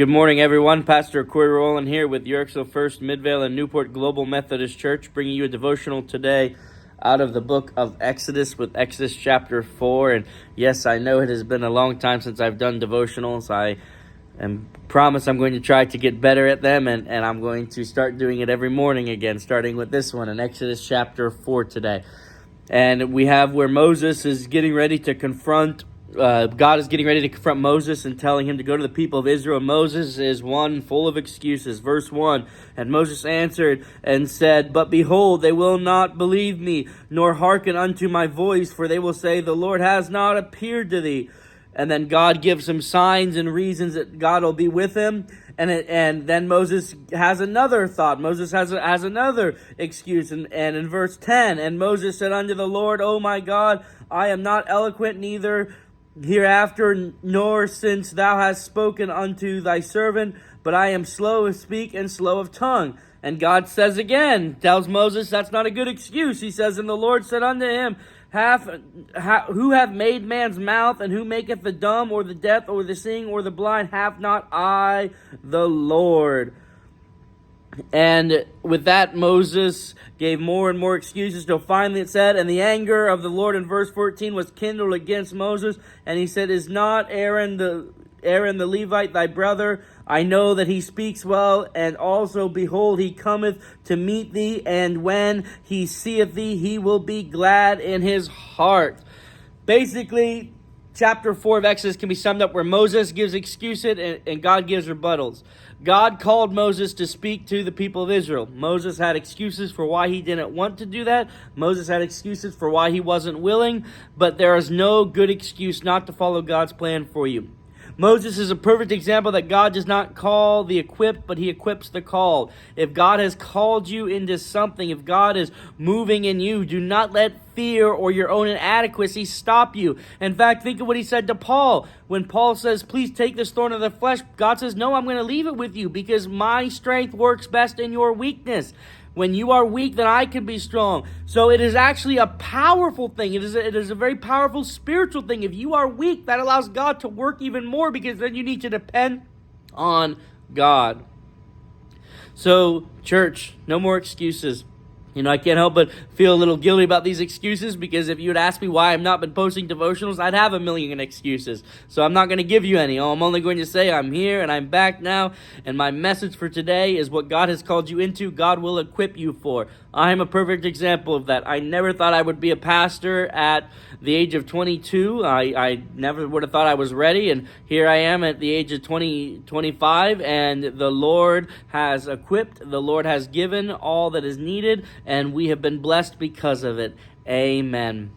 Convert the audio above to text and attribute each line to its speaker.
Speaker 1: Good morning, everyone. Pastor Corey Rowland here with Yorksville First, Midvale, and Newport Global Methodist Church, bringing you a devotional today out of the book of Exodus with Exodus chapter 4. And yes, I know it has been a long time since I've done devotionals. I promise I'm going to try to get better at them, and I'm going to start doing it every morning again, starting with this one in Exodus chapter 4 today. And we have where Moses is getting ready to confront God is getting ready to confront Moses and telling him to go to the people of Israel. Moses is one full of excuses. Verse 1, and Moses answered and said, "But behold, they will not believe me, nor hearken unto my voice, for they will say, the Lord has not appeared to thee." And then God gives him signs and reasons that God will be with him. And then Moses has another thought. Moses has another excuse. And in verse 10, and Moses said unto the Lord, "O my God, I am not eloquent, neither hereafter, nor since thou hast spoken unto thy servant, but I am slow of speak and slow of tongue." And God says again, tells Moses that's not a good excuse. He says, "And the Lord said unto him, who hath made man's mouth, and who maketh the dumb, or the deaf, or the seeing, or the blind? Have not I the Lord?" And with that, Moses gave more and more excuses till finally it said, "And the anger of the Lord," in verse 14, "was kindled against Moses. And he said, Is not Aaron the Levite thy brother? I know that he speaks well. And also, behold, he cometh to meet thee. And when he seeth thee, he will be glad in his heart." Basically, chapter 4 of Exodus can be summed up where Moses gives excuses and God gives rebuttals. God called Moses to speak to the people of Israel. Moses had excuses for why he didn't want to do that. Moses had excuses for why he wasn't willing. But there is no good excuse not to follow God's plan for you. Moses is a perfect example that God does not call the equipped, but he equips the called. If God has called you into something, if God is moving in you, do not let fear or your own inadequacy stop you. In fact, think of what he said to Paul. When Paul says, "Please take this thorn of the flesh," God says, "No, I'm going to leave it with you because my strength works best in your weakness." When you are weak, then I can be strong. So it is actually a powerful thing. It is a very powerful spiritual thing. If you are weak, that allows God to work even more, because then you need to depend on God. So, church, no more excuses. I can't help but feel a little guilty about these excuses, because if you had asked me why I've not been posting devotionals, I'd have a million excuses. So I'm not going to give you any. I'm only going to say I'm here and I'm back now. And my message for today is what God has called you into, God will equip you for. I am a perfect example of that. I never thought I would be a pastor at the age of 22. I never would have thought I was ready. And here I am at the age of 25. And the Lord has equipped, the Lord has given all that is needed. And we have been blessed because of it. Amen.